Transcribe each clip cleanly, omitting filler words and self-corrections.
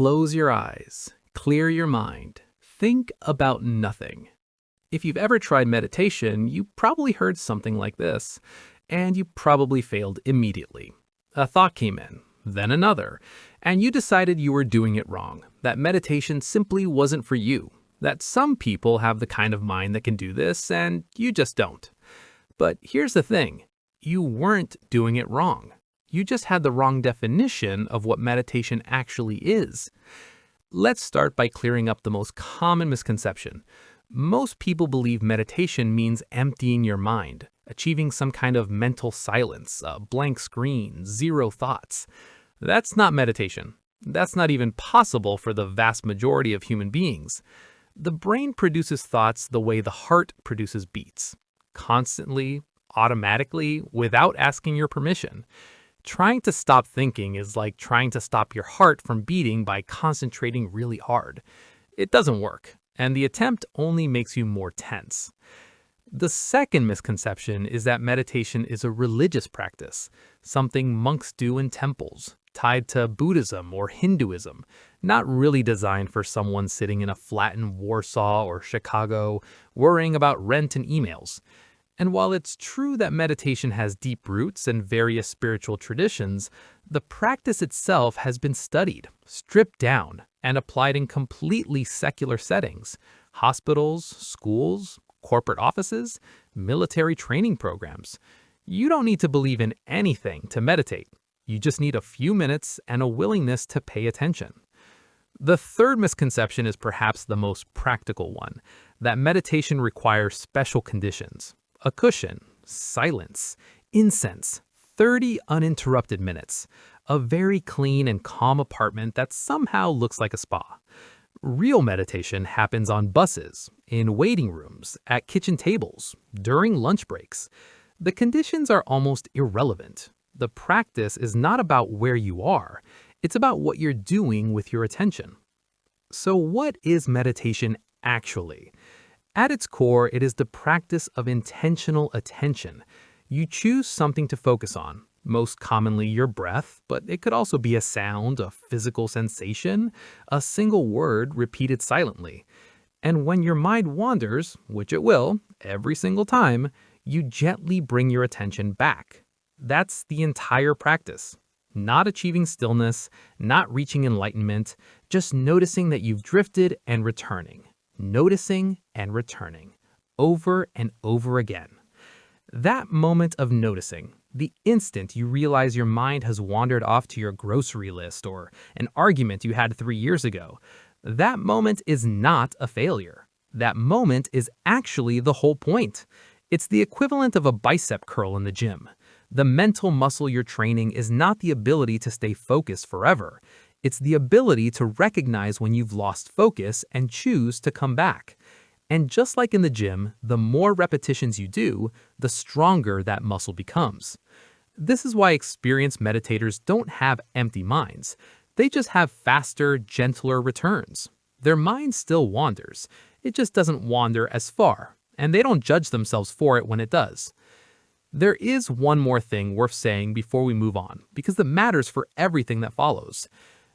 Close your eyes, clear your mind, think about nothing. If you've ever tried meditation, you probably heard something like this, and you probably failed immediately. A thought came in, then another, and you decided you were doing it wrong, that meditation simply wasn't for you, that some people have the kind of mind that can do this, and you just don't. But here's the thing, you weren't doing it wrong. You just had the wrong definition of what meditation actually is. Let's start by clearing up the most common misconception. Most people believe meditation means emptying your mind, achieving some kind of mental silence, a blank screen, zero thoughts. That's not meditation. That's not even possible for the vast majority of human beings. The brain produces thoughts the way the heart produces beats, constantly, automatically, without asking your permission. Trying to stop thinking is like trying to stop your heart from beating by concentrating really hard. It doesn't work, and the attempt only makes you more tense. The second misconception is that meditation is a religious practice, something monks do in temples, tied to Buddhism or Hinduism, not really designed for someone sitting in a flat in Warsaw or Chicago, worrying about rent and emails. And while it's true that meditation has deep roots in various spiritual traditions, the practice itself has been studied, stripped down, and applied in completely secular settings: hospitals, schools, corporate offices, military training programs. You don't need to believe in anything to meditate. You just need a few minutes and a willingness to pay attention. The third misconception is perhaps the most practical one, that meditation requires special conditions. A cushion, silence, incense, 30 uninterrupted minutes, a very clean and calm apartment that somehow looks like a spa. Real meditation happens on buses, in waiting rooms, at kitchen tables, during lunch breaks. The conditions are almost irrelevant. The practice is not about where you are, it's about what you're doing with your attention. So what is meditation actually? At its core, it is the practice of intentional attention. You choose something to focus on, most commonly your breath, but it could also be a sound, a physical sensation, a single word repeated silently. And when your mind wanders, which it will, every single time, you gently bring your attention back. That's the entire practice. Not achieving stillness, not reaching enlightenment, just noticing that you've drifted and returning. Noticing and returning, over and over again. That moment of noticing, the instant you realize your mind has wandered off to your grocery list or an argument you had 3 years ago, that moment is not a failure. That moment is actually the whole point. It's the equivalent of a bicep curl in the gym. The mental muscle you're training is not the ability to stay focused forever. It's the ability to recognize when you've lost focus and choose to come back. And just like in the gym, the more repetitions you do, the stronger that muscle becomes. This is why experienced meditators don't have empty minds. They just have faster, gentler returns. Their mind still wanders. It just doesn't wander as far, and they don't judge themselves for it when it does. There is one more thing worth saying before we move on, because it matters for everything that follows.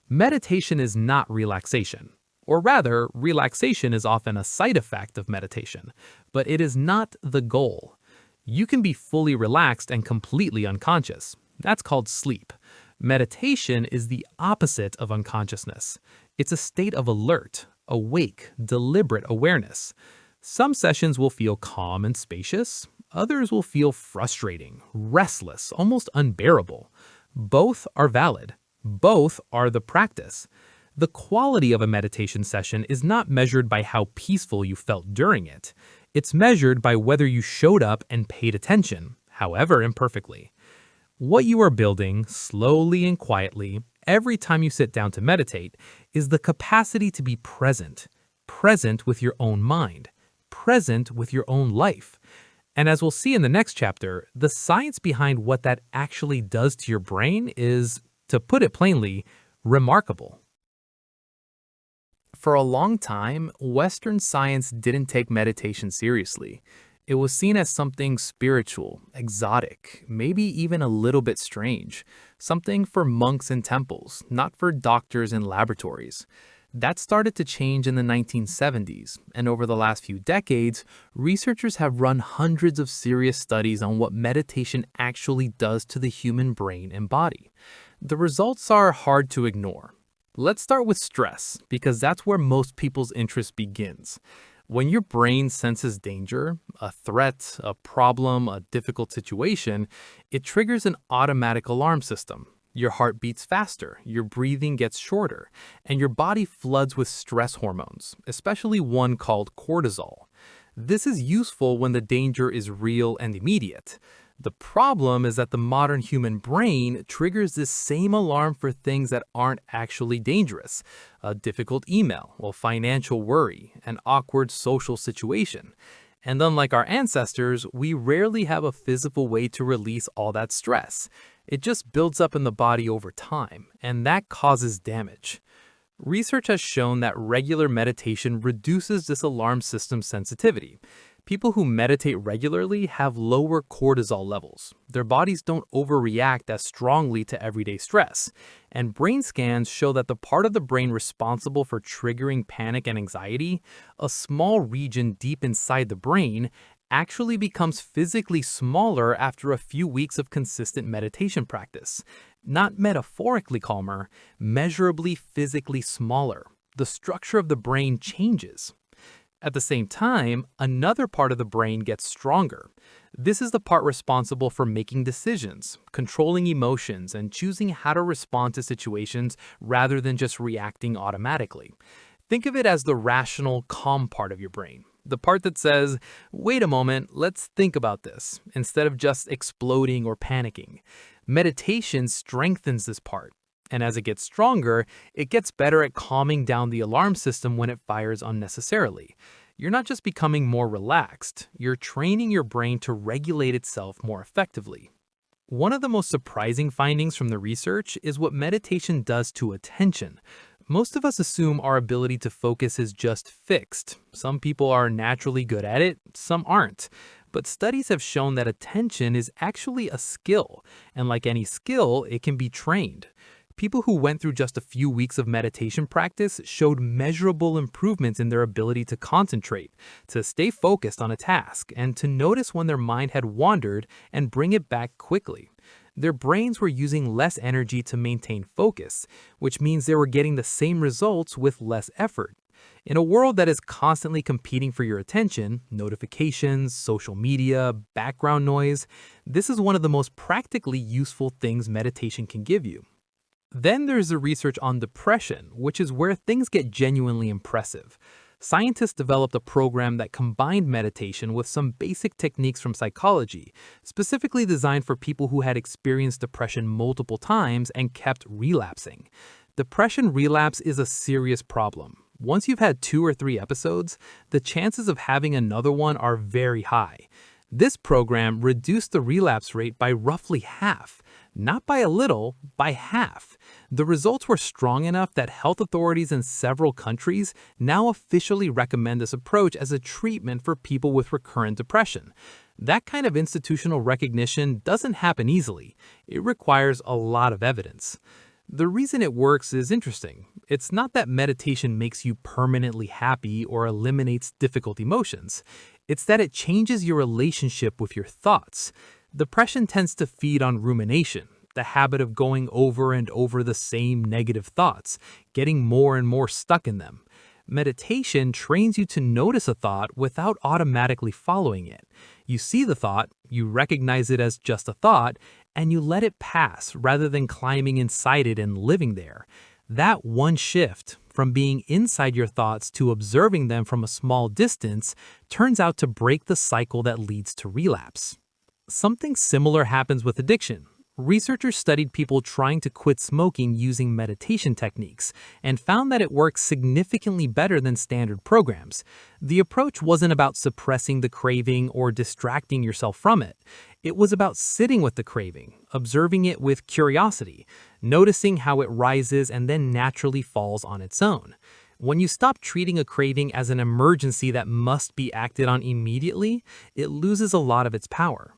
Meditation is not relaxation. Or rather, relaxation is often a side effect of meditation, but it is not the goal. You can be fully relaxed and completely unconscious. That's called sleep. Meditation is the opposite of unconsciousness. It's a state of alert, awake, deliberate awareness. Some sessions will feel calm and spacious. Others will feel frustrating, restless, almost unbearable. Both are valid. Both are the practice. The quality of a meditation session is not measured by how peaceful you felt during it. It's measured by whether you showed up and paid attention, however imperfectly. What you are building, slowly and quietly, every time you sit down to meditate, is the capacity to be present. Present with your own mind. Present with your own life. And as we'll see in the next chapter, the science behind what that actually does to your brain is, to put it plainly, remarkable. For a long time, Western science didn't take meditation seriously. It was seen as something spiritual, exotic, maybe even a little bit strange. something for monks and temples, not for doctors and laboratories. That started to change in the 1970s, and over the last few decades, researchers have run hundreds of serious studies on what meditation actually does to the human brain and body. The results are hard to ignore. Let's start with stress, because that's where most people's interest begins. When your brain senses danger, a threat, a problem, a difficult situation, it triggers an automatic alarm system. Your heart beats faster, your breathing gets shorter, and your body floods with stress hormones, especially one called cortisol. This is useful when the danger is real and immediate. The problem is that the modern human brain triggers this same alarm for things that aren't actually dangerous: a difficult email, a financial worry, an awkward social situation. And unlike our ancestors, we rarely have a physical way to release all that stress. It just builds up in the body over time, and that causes damage. Research has shown that regular meditation reduces this alarm system sensitivity. People who meditate regularly have lower cortisol levels. Their bodies don't overreact as strongly to everyday stress. And brain scans show that the part of the brain responsible for triggering panic and anxiety, a small region deep inside the brain, actually becomes physically smaller after a few weeks of consistent meditation practice. Not metaphorically calmer, measurably physically smaller. The structure of the brain changes. At the same time, another part of the brain gets stronger. This is the part responsible for making decisions, controlling emotions, and choosing how to respond to situations rather than just reacting automatically. Think of it as the rational, calm part of your brain. The part that says, wait a moment, let's think about this, instead of just exploding or panicking. Meditation strengthens this part. And as it gets stronger, it gets better at calming down the alarm system when it fires unnecessarily. You're not just becoming more relaxed, you're training your brain to regulate itself more effectively. One of the most surprising findings from the research is what meditation does to attention. Most of us assume our ability to focus is just fixed. Some people are naturally good at it, some aren't. But studies have shown that attention is actually a skill, and like any skill, it can be trained. People who went through just a few weeks of meditation practice showed measurable improvements in their ability to concentrate, to stay focused on a task, and to notice when their mind had wandered and bring it back quickly. Their brains were using less energy to maintain focus, which means they were getting the same results with less effort. In a world that is constantly competing for your attention, notifications, social media, background noise, this is one of the most practically useful things meditation can give you. Then there's the research on depression, which is where things get genuinely impressive. Scientists developed a program that combined meditation with some basic techniques from psychology, specifically designed for people who had experienced depression multiple times and kept relapsing. Depression relapse is a serious problem. Once you've had 2 or 3 episodes, the chances of having another one are very high. This program reduced the relapse rate by roughly half. Not by a little, by half. The results were strong enough that health authorities in several countries now officially recommend this approach as a treatment for people with recurrent depression. That kind of institutional recognition doesn't happen easily. It requires a lot of evidence. The reason it works is interesting. It's not that meditation makes you permanently happy or eliminates difficult emotions. It's that it changes your relationship with your thoughts. Depression tends to feed on rumination, the habit of going over and over the same negative thoughts, getting more and more stuck in them. Meditation trains you to notice a thought without automatically following it. You see the thought, you recognize it as just a thought, and you let it pass rather than climbing inside it and living there. That one shift, from being inside your thoughts to observing them from a small distance, turns out to break the cycle that leads to relapse. Something similar happens with addiction. Researchers studied people trying to quit smoking using meditation techniques and found that it works significantly better than standard programs. The approach wasn't about suppressing the craving or distracting yourself from it. It was about sitting with the craving, observing it with curiosity, noticing how it rises and then naturally falls on its own. When you stop treating a craving as an emergency that must be acted on immediately, it loses a lot of its power.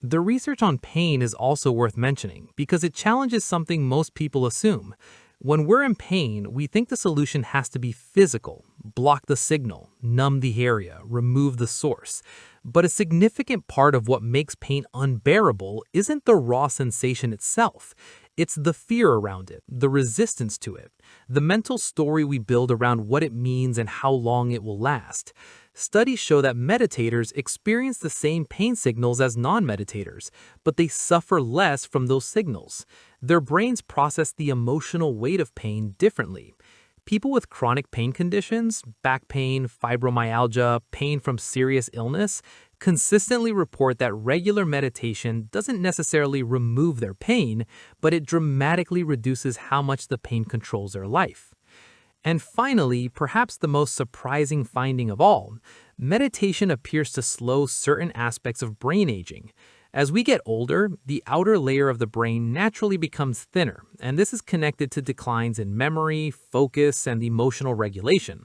The research on pain is also worth mentioning because it challenges something most people assume. When we're in pain, we think the solution has to be physical, block the signal, numb the area, remove the source. But a significant part of what makes pain unbearable isn't the raw sensation itself. It's the fear around it, the resistance to it, the mental story we build around what it means and how long it will last. Studies show that meditators experience the same pain signals as non-meditators, but they suffer less from those signals. Their brains process the emotional weight of pain differently. People with chronic pain conditions, back pain, fibromyalgia, pain from serious illness, consistently report that regular meditation doesn't necessarily remove their pain, but it dramatically reduces how much the pain controls their life. And finally, perhaps the most surprising finding of all, meditation appears to slow certain aspects of brain aging. As we get older, the outer layer of the brain naturally becomes thinner, and this is connected to declines in memory, focus, and emotional regulation.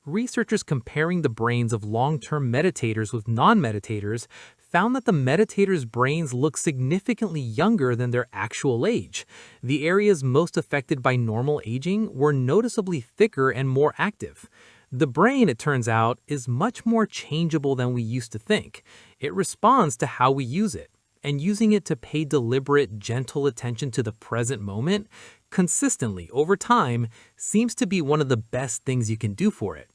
Researchers comparing the brains of long-term meditators with non-meditators found that the meditators' brains look significantly younger than their actual age. The areas most affected by normal aging were noticeably thicker and more active. The brain, it turns out, is much more changeable than we used to think. It responds to how we use it, and using it to pay deliberate, gentle attention to the present moment consistently over time seems to be one of the best things you can do for it.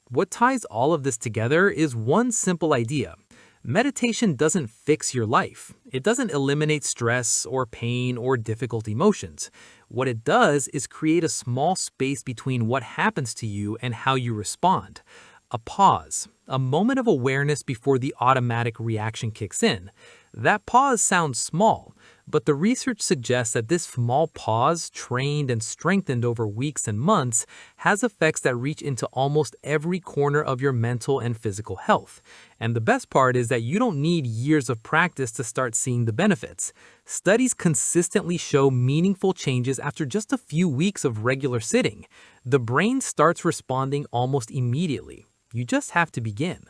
What ties all of this together is one simple idea. Meditation doesn't fix your life. It doesn't eliminate stress or pain or difficult emotions. What it does is create a small space between what happens to you and how you respond. A pause, a moment of awareness before the automatic reaction kicks in. That pause sounds small, but the research suggests that this small pause, trained and strengthened over weeks and months, has effects that reach into almost every corner of your mental and physical health. And the best part is that you don't need years of practice to start seeing the benefits. Studies consistently show meaningful changes after just a few weeks of regular sitting. The brain starts responding almost immediately. You just have to begin.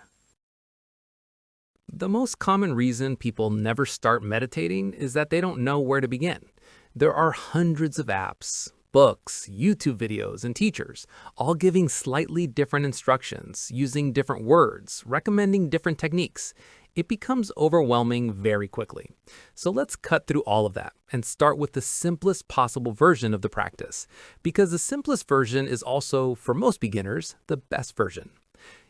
The most common reason people never start meditating is that they don't know where to begin. There are hundreds of apps, books, YouTube videos, and teachers, all giving slightly different instructions, using different words, recommending different techniques. It becomes overwhelming very quickly. So let's cut through all of that and start with the simplest possible version of the practice, because the simplest version is also, for most beginners, the best version.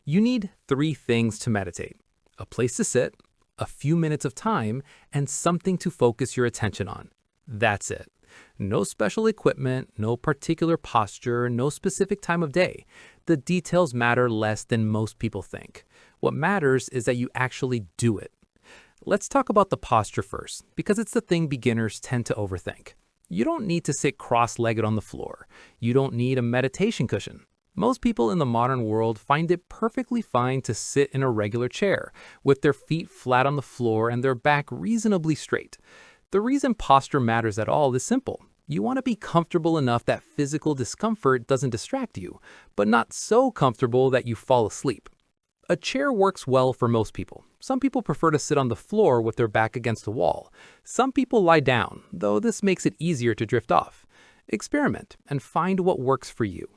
You need 3 things to meditate: a place to sit, a few minutes of time, and something to focus your attention on. That's it. No special equipment, no particular posture, no specific time of day. The details matter less than most people think. What matters is that you actually do it. Let's talk about the posture first, because it's the thing beginners tend to overthink. You don't need to sit cross-legged on the floor. You don't need a meditation cushion. Most people in the modern world find it perfectly fine to sit in a regular chair, with their feet flat on the floor and their back reasonably straight. The reason posture matters at all is simple. You want to be comfortable enough that physical discomfort doesn't distract you, but not so comfortable that you fall asleep. A chair works well for most people. Some people prefer to sit on the floor with their back against the wall. Some people lie down, though this makes it easier to drift off. Experiment and find what works for you.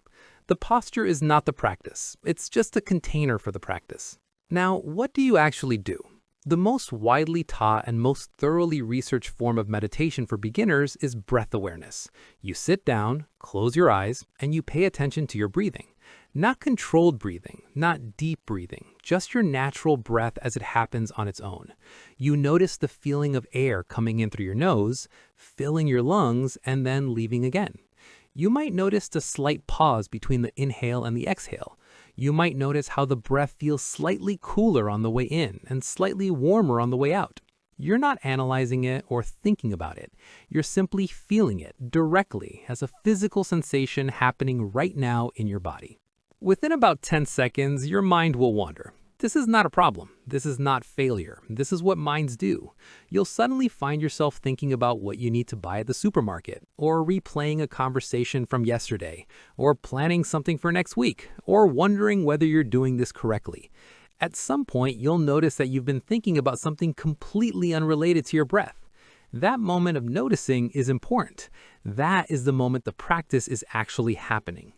The posture is not the practice. It's just a container for the practice. Now, what do you actually do? The most widely taught and most thoroughly researched form of meditation for beginners is breath awareness. You sit down, close your eyes, and you pay attention to your breathing. Not controlled breathing, not deep breathing, just your natural breath as it happens on its own. You notice the feeling of air coming in through your nose, filling your lungs, and then leaving again. You might notice the slight pause between the inhale and the exhale. You might notice how the breath feels slightly cooler on the way in and slightly warmer on the way out. You're not analyzing it or thinking about it. You're simply feeling it directly as a physical sensation happening right now in your body. Within about 10 seconds, your mind will wander. This is not a problem. This is not failure. This is what minds do. You'll suddenly find yourself thinking about what you need to buy at the supermarket, or replaying a conversation from yesterday, or planning something for next week, or wondering whether you're doing this correctly. At some point, you'll notice that you've been thinking about something completely unrelated to your breath. That moment of noticing is important. That is the moment the practice is actually happening.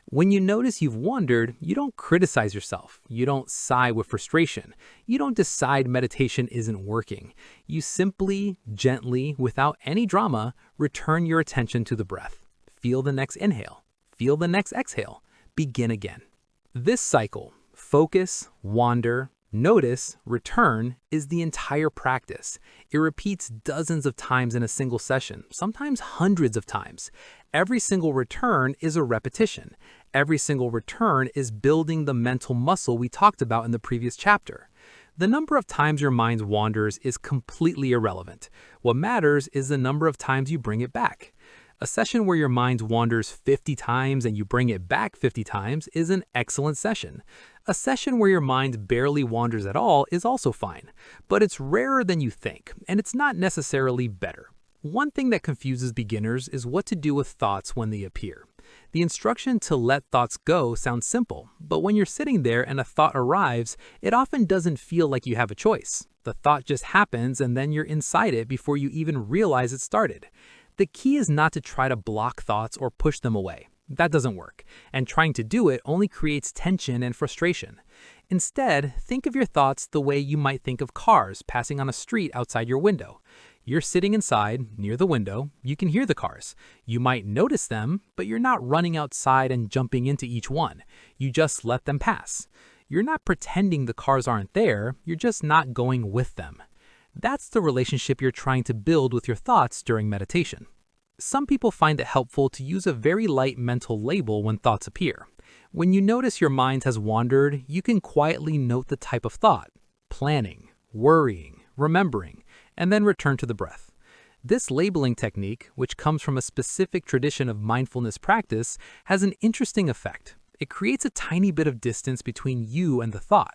When you notice you've wandered, you don't criticize yourself. You don't sigh with frustration. You don't decide meditation isn't working. You simply, gently, without any drama, return your attention to the breath. Feel the next inhale. Feel the next exhale. Begin again. This cycle, focus, wander, notice, return, is the entire practice. It repeats dozens of times in a single session, sometimes hundreds of times. Every single return is a repetition. Every single return is building the mental muscle we talked about in the previous chapter. The number of times your mind wanders is completely irrelevant. What matters is the number of times you bring it back. A session where your mind wanders 50 times and you bring it back 50 times is an excellent session. A session where your mind barely wanders at all is also fine, but it's rarer than you think, and it's not necessarily better. One thing that confuses beginners is what to do with thoughts when they appear. The instruction to let thoughts go sounds simple, but when you're sitting there and a thought arrives, it often doesn't feel like you have a choice. The thought just happens and then you're inside it before you even realize it started. The key is not to try to block thoughts or push them away. That doesn't work, and trying to do it only creates tension and frustration. Instead, think of your thoughts the way you might think of cars passing on a street outside your window. You're sitting inside, near the window, you can hear the cars. You might notice them, but you're not running outside and jumping into each one. You just let them pass. You're not pretending the cars aren't there, you're just not going with them. That's the relationship you're trying to build with your thoughts during meditation. Some people find it helpful to use a very light mental label when thoughts appear. When you notice your mind has wandered, you can quietly note the type of thought: planning, worrying, remembering, and then return to the breath. This labeling technique, which comes from a specific tradition of mindfulness practice, has an interesting effect. It creates a tiny bit of distance between you and the thought.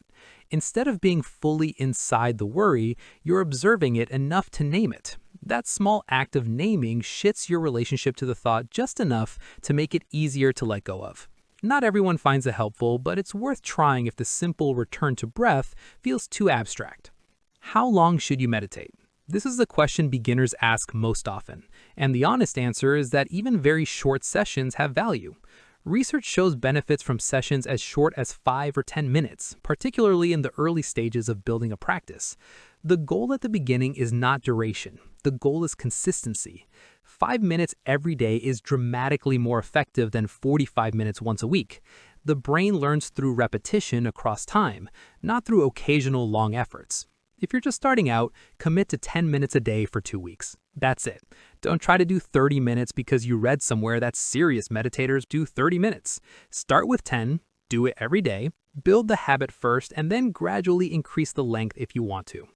Instead of being fully inside the worry, you're observing it enough to name it. That small act of naming shifts your relationship to the thought just enough to make it easier to let go of. Not everyone finds it helpful, but it's worth trying if the simple return to breath feels too abstract. How long should you meditate? This is the question beginners ask most often, and the honest answer is that even very short sessions have value. Research shows benefits from sessions as short as 5 or 10 minutes, particularly in the early stages of building a practice. The goal at the beginning is not duration. The goal is consistency. 5 minutes every day is dramatically more effective than 45 minutes once a week. The brain learns through repetition across time, not through occasional long efforts. If you're just starting out, commit to 10 minutes a day for 2 weeks. That's it. Don't try to do 30 minutes because you read somewhere that serious meditators do 30 minutes. Start with 10, do it every day, build the habit first, and then gradually increase the length if you want to.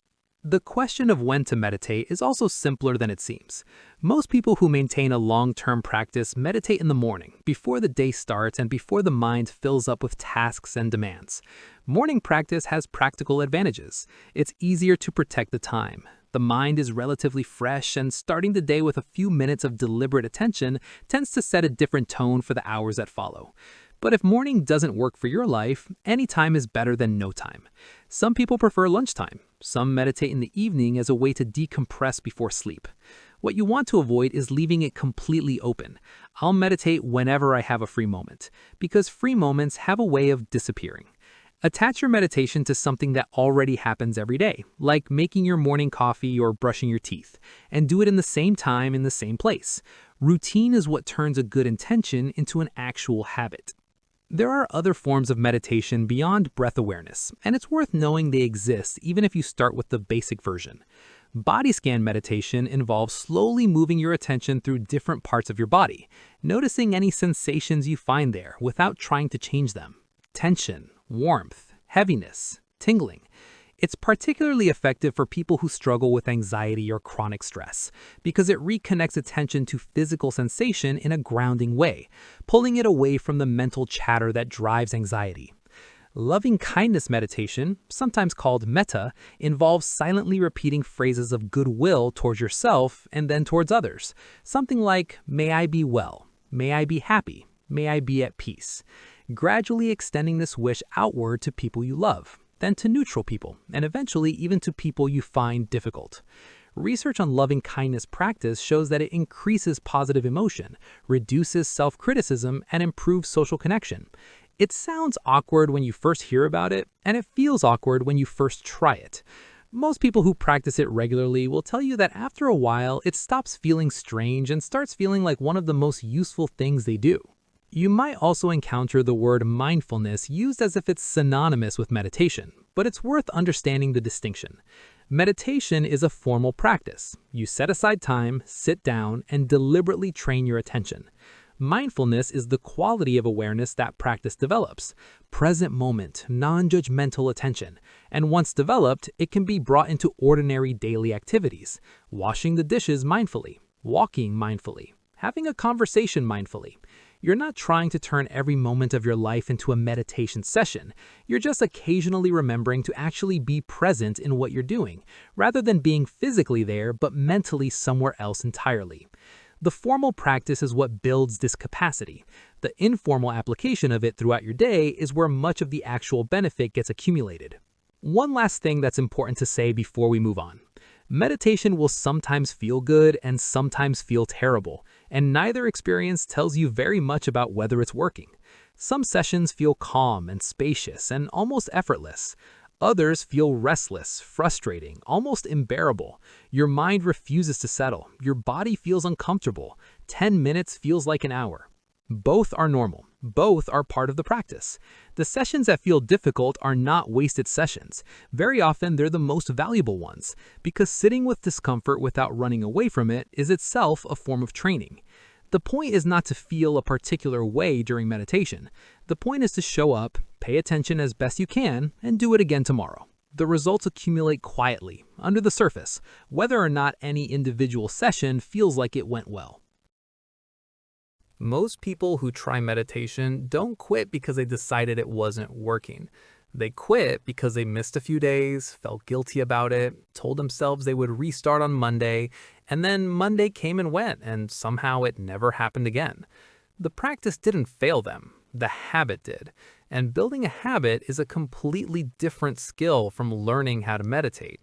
The question of when to meditate is also simpler than it seems. Most people who maintain a long-term practice meditate in the morning, before the day starts and before the mind fills up with tasks and demands. Morning practice has practical advantages. It's easier to protect the time. The mind is relatively fresh, and starting the day with a few minutes of deliberate attention tends to set a different tone for the hours that follow. But if morning doesn't work for your life, any time is better than no time. Some people prefer lunchtime. Some meditate in the evening as a way to decompress before sleep. What you want to avoid is leaving it completely open. I'll meditate whenever I have a free moment, because free moments have a way of disappearing. Attach your meditation to something that already happens every day, like making your morning coffee or brushing your teeth, and do it in the same time in the same place. Routine is what turns a good intention into an actual habit. There are other forms of meditation beyond breath awareness, and it's worth knowing they exist even if you start with the basic version. Body scan meditation involves slowly moving your attention through different parts of your body, noticing any sensations you find there without trying to change them. Tension, warmth, heaviness, tingling. It's particularly effective for people who struggle with anxiety or chronic stress, because it reconnects attention to physical sensation in a grounding way, pulling it away from the mental chatter that drives anxiety. Loving kindness meditation, sometimes called metta, involves silently repeating phrases of goodwill towards yourself and then towards others. Something like, "May I be well," "May I be happy," "May I be at peace." Gradually extending this wish outward to people you love. then to neutral people, and eventually even to people you find difficult. Research on loving kindness practice shows that it increases positive emotion, reduces self-criticism, and improves social connection. It sounds awkward when you first hear about it, and it feels awkward when you first try it. Most people who practice it regularly will tell you that after a while, it stops feeling strange and starts feeling like one of the most useful things they do. You might also encounter the word mindfulness used as if it's synonymous with meditation, but it's worth understanding the distinction. Meditation is a formal practice. You set aside time, sit down, and deliberately train your attention. Mindfulness is the quality of awareness that practice develops, present moment, non-judgmental attention, and once developed, it can be brought into ordinary daily activities, washing the dishes mindfully, walking mindfully, having a conversation mindfully. You're not trying to turn every moment of your life into a meditation session. You're just occasionally remembering to actually be present in what you're doing, rather than being physically there but mentally somewhere else entirely. The formal practice is what builds this capacity. The informal application of it throughout your day is where much of the actual benefit gets accumulated. One last thing that's important to say before we move on. Meditation will sometimes feel good and sometimes feel terrible, and neither experience tells you very much about whether it's working. Some sessions feel calm and spacious and almost effortless. Others feel restless, frustrating, almost unbearable. Your mind refuses to settle. Your body feels uncomfortable. 10 minutes feels like an hour. Both are normal. Both are part of the practice. The sessions that feel difficult are not wasted sessions. Very often, they're the most valuable ones, because sitting with discomfort without running away from it is itself a form of training. The point is not to feel a particular way during meditation. The point is to show up, pay attention as best you can, and do it again tomorrow. The results accumulate quietly, under the surface, whether or not any individual session feels like it went well. Most people who try meditation don't quit because they decided it wasn't working. They quit because they missed a few days, felt guilty about it, told themselves they would restart on Monday, and then Monday came and went, and somehow it never happened again. The practice didn't fail them. The habit did. And building a habit is a completely different skill from learning how to meditate.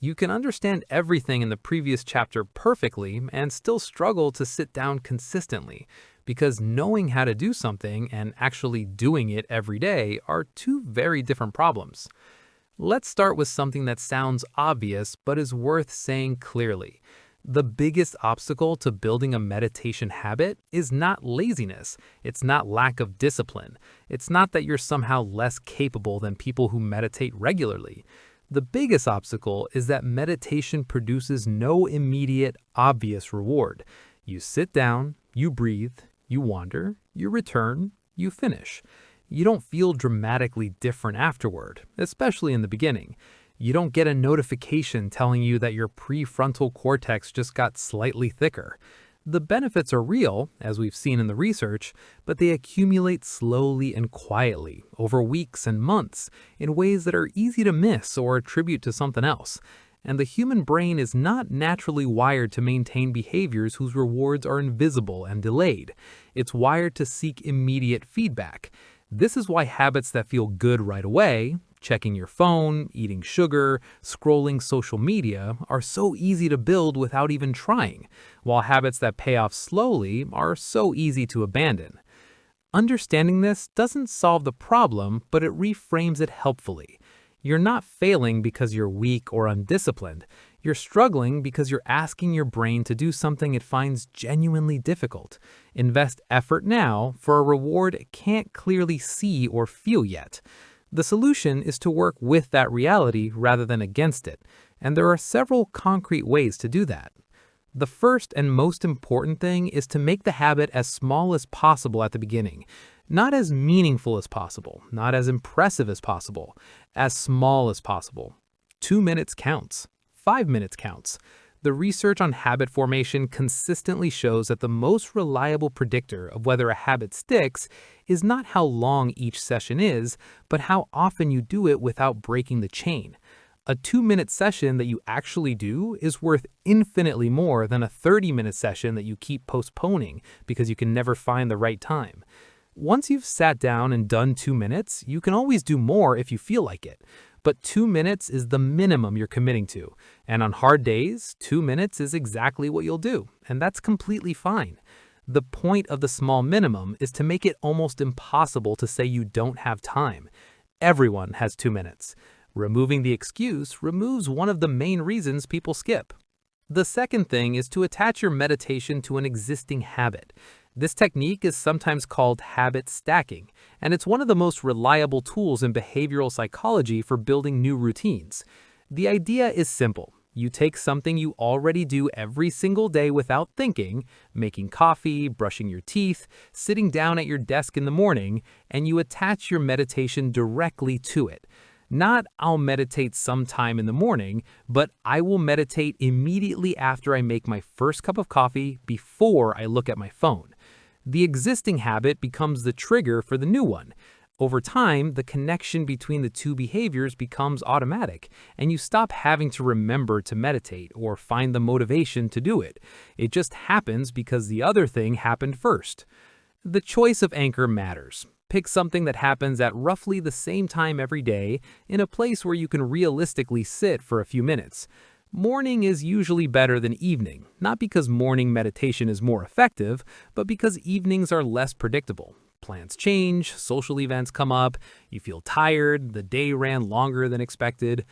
You can understand everything in the previous chapter perfectly and still struggle to sit down consistently, because knowing how to do something and actually doing it every day are two very different problems. Let's start with something that sounds obvious but is worth saying clearly. The biggest obstacle to building a meditation habit is not laziness. It's not lack of discipline. It's not that you're somehow less capable than people who meditate regularly. The biggest obstacle is that meditation produces no immediate, obvious reward. You sit down, you breathe, you wander, you return, you finish. You don't feel dramatically different afterward, especially in the beginning. You don't get a notification telling you that your prefrontal cortex just got slightly thicker. The benefits are real, as we've seen in the research, but they accumulate slowly and quietly, over weeks and months, in ways that are easy to miss or attribute to something else. And the human brain is not naturally wired to maintain behaviors whose rewards are invisible and delayed. It's wired to seek immediate feedback. This is why habits that feel good right away, checking your phone, eating sugar, scrolling social media, are so easy to build without even trying, while habits that pay off slowly are so easy to abandon. Understanding this doesn't solve the problem, but it reframes it helpfully. You're not failing because you're weak or undisciplined. You're struggling because you're asking your brain to do something it finds genuinely difficult. Invest effort now for a reward it can't clearly see or feel yet. The solution is to work with that reality rather than against it, and there are several concrete ways to do that. The first and most important thing is to make the habit as small as possible at the beginning. Not as meaningful as possible, not as impressive as possible, as small as possible. 2 minutes counts. 5 minutes counts. The research on habit formation consistently shows that the most reliable predictor of whether a habit sticks is not how long each session is, but how often you do it without breaking the chain. A 2-minute session that you actually do is worth infinitely more than a 30-minute session that you keep postponing because you can never find the right time. Once you've sat down and done 2 minutes, you can always do more if you feel like it. But 2 minutes is the minimum you're committing to. And on hard days, 2 minutes is exactly what you'll do. And that's completely fine. The point of the small minimum is to make it almost impossible to say you don't have time. Everyone has 2 minutes. Removing the excuse removes one of the main reasons people skip. The second thing is to attach your meditation to an existing habit. This technique is sometimes called habit stacking, and it's one of the most reliable tools in behavioral psychology for building new routines. The idea is simple. You take something you already do every single day without thinking, making coffee, brushing your teeth, sitting down at your desk in the morning, and you attach your meditation directly to it. Not, I'll meditate sometime in the morning, but I will meditate immediately after I make my first cup of coffee before I look at my phone. The existing habit becomes the trigger for the new one. Over time, the connection between the two behaviors becomes automatic, and you stop having to remember to meditate or find the motivation to do it. It just happens because the other thing happened first. The choice of anchor matters. Pick something that happens at roughly the same time every day in a place where you can realistically sit for a few minutes. Morning is usually better than evening, not because morning meditation is more effective, but because evenings are less predictable. Plans change, social events come up, you feel tired, the day ran longer than expected.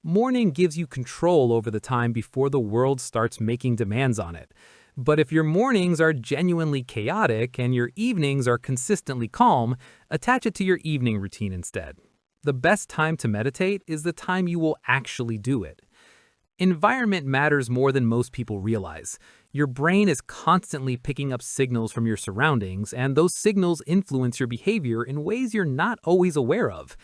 Morning gives you control over the time before the world starts making demands on it. But if your mornings are genuinely chaotic and your evenings are consistently calm, attach it to your evening routine instead. The best time to meditate is the time you will actually do it. Environment matters more than most people realize. Your brain is constantly picking up signals from your surroundings, and those signals influence your behavior in ways you're not always aware of.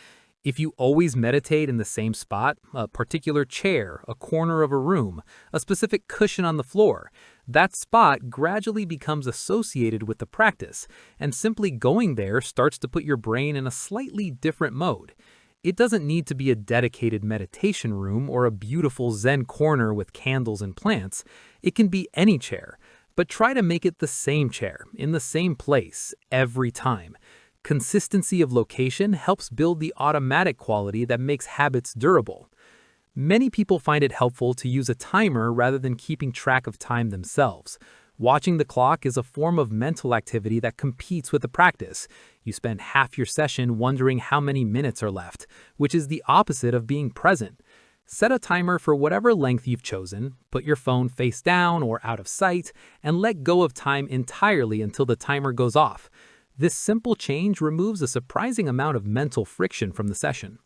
If you always meditate in the same spot, a particular chair, a corner of a room, a specific cushion on the floor, that spot gradually becomes associated with the practice, and simply going there starts to put your brain in a slightly different mode. It doesn't need to be a dedicated meditation room or a beautiful Zen corner with candles and plants. It can be any chair, but try to make it the same chair, in the same place, every time. Consistency of location helps build the automatic quality that makes habits durable. Many people find it helpful to use a timer rather than keeping track of time themselves. Watching the clock is a form of mental activity that competes with the practice. You spend half your session wondering how many minutes are left, which is the opposite of being present. Set a timer for whatever length you've chosen, put your phone face down or out of sight, and let go of time entirely until the timer goes off. This simple change removes a surprising amount of mental friction from the session.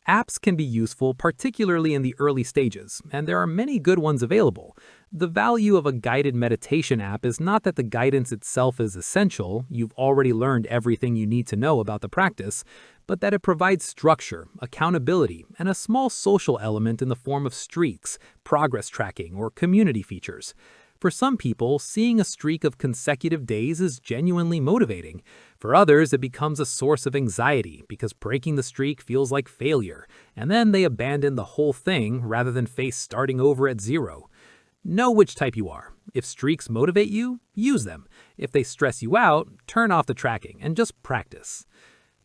Apps can be useful, particularly in the early stages, and there are many good ones available. The value of a guided meditation app is not that the guidance itself is essential, you've already learned everything you need to know about the practice, but that it provides structure, accountability, and a small social element in the form of streaks, progress tracking, or community features. For some people, seeing a streak of consecutive days is genuinely motivating. For others, it becomes a source of anxiety because breaking the streak feels like failure, and then they abandon the whole thing rather than face starting over at zero. Know which type you are. If streaks motivate you, use them. If they stress you out, turn off the tracking and just practice.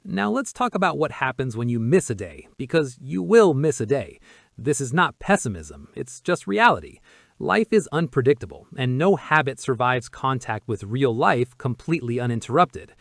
Now let's talk about what happens when you miss a day, because you will miss a day. This is not pessimism, it's just reality. Life is unpredictable, and no habit survives contact with real life completely uninterrupted.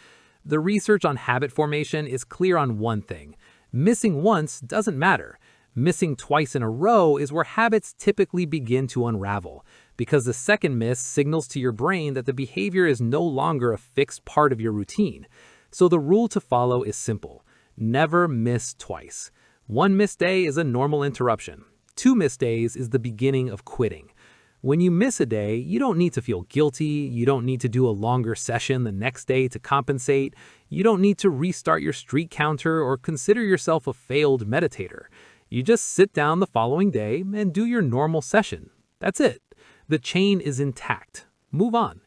The research on habit formation is clear on one thing. Missing once doesn't matter. Missing twice in a row is where habits typically begin to unravel, because the second miss signals to your brain that the behavior is no longer a fixed part of your routine. So the rule to follow is simple. Never miss twice. One missed day is a normal interruption. 2 missed days is the beginning of quitting. When you miss a day, you don't need to feel guilty, you don't need to do a longer session the next day to compensate, you don't need to restart your streak counter or consider yourself a failed meditator. You just sit down the following day and do your normal session. That's it. The chain is intact. Move on.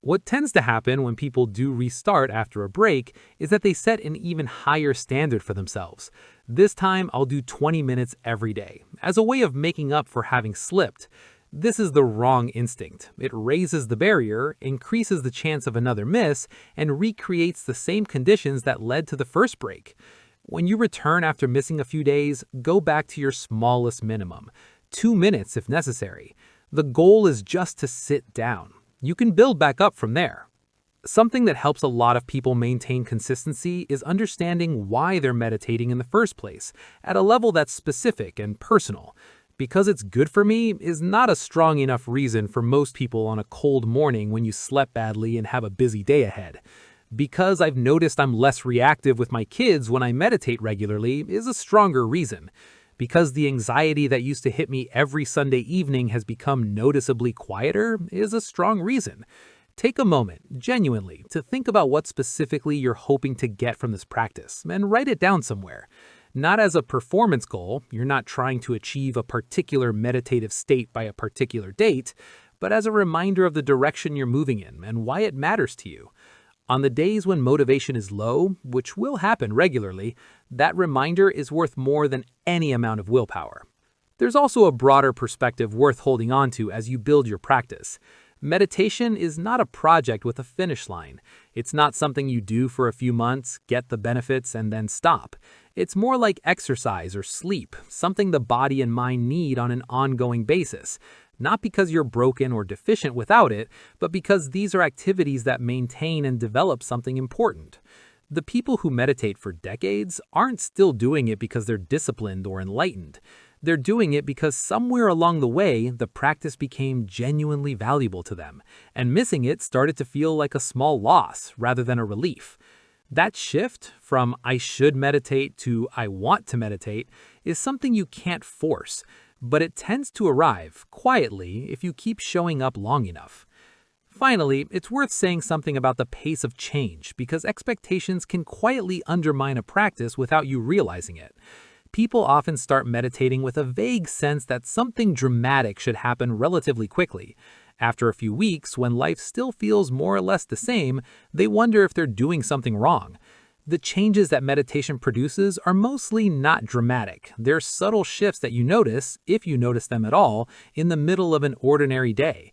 What tends to happen when people do restart after a break is that they set an even higher standard for themselves. This time I'll do 20 minutes every day, as a way of making up for having slipped. This is the wrong instinct. It raises the barrier, increases the chance of another miss, and recreates the same conditions that led to the first break. When you return after missing a few days, go back to your smallest minimum, 2 minutes if necessary. The goal is just to sit down. You can build back up from there. Something that helps a lot of people maintain consistency is understanding why they're meditating in the first place, at a level that's specific and personal. Because it's good for me is not a strong enough reason for most people on a cold morning when you slept badly and have a busy day ahead. Because I've noticed I'm less reactive with my kids when I meditate regularly is a stronger reason. Because the anxiety that used to hit me every Sunday evening has become noticeably quieter is a strong reason. Take a moment, genuinely, to think about what specifically you're hoping to get from this practice, and write it down somewhere. Not as a performance goal, you're not trying to achieve a particular meditative state by a particular date, but as a reminder of the direction you're moving in and why it matters to you. On the days when motivation is low, which will happen regularly, that reminder is worth more than any amount of willpower. There's also a broader perspective worth holding on to as you build your practice. Meditation is not a project with a finish line. It's not something you do for a few months, get the benefits, and then stop. It's more like exercise or sleep, something the body and mind need on an ongoing basis. Not because you're broken or deficient without it, but because these are activities that maintain and develop something important. The people who meditate for decades aren't still doing it because they're disciplined or enlightened. They're doing it because somewhere along the way, the practice became genuinely valuable to them, and missing it started to feel like a small loss rather than a relief. That shift from I should meditate to I want to meditate is something you can't force, but it tends to arrive quietly if you keep showing up long enough. Finally, it's worth saying something about the pace of change because expectations can quietly undermine a practice without you realizing it. People often start meditating with a vague sense that something dramatic should happen relatively quickly. After a few weeks, when life still feels more or less the same, they wonder if they're doing something wrong. The changes that meditation produces are mostly not dramatic. They're subtle shifts that you notice, if you notice them at all, in the middle of an ordinary day.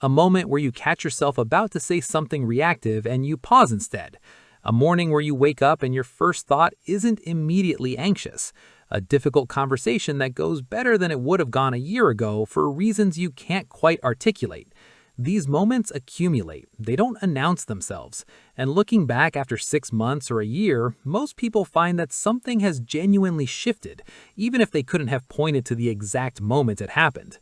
A moment where you catch yourself about to say something reactive and you pause instead. A morning where you wake up and your first thought isn't immediately anxious. A difficult conversation that goes better than it would have gone a year ago for reasons you can't quite articulate. These moments accumulate, they don't announce themselves. And looking back after 6 months or a year, most people find that something has genuinely shifted, even if they couldn't have pointed to the exact moment it happened.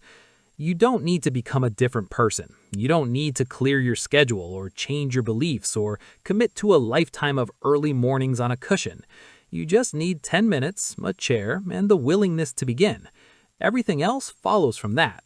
You don't need to become a different person. You don't need to clear your schedule or change your beliefs or commit to a lifetime of early mornings on a cushion. You just need 10 minutes, a chair, and the willingness to begin. Everything else follows from that.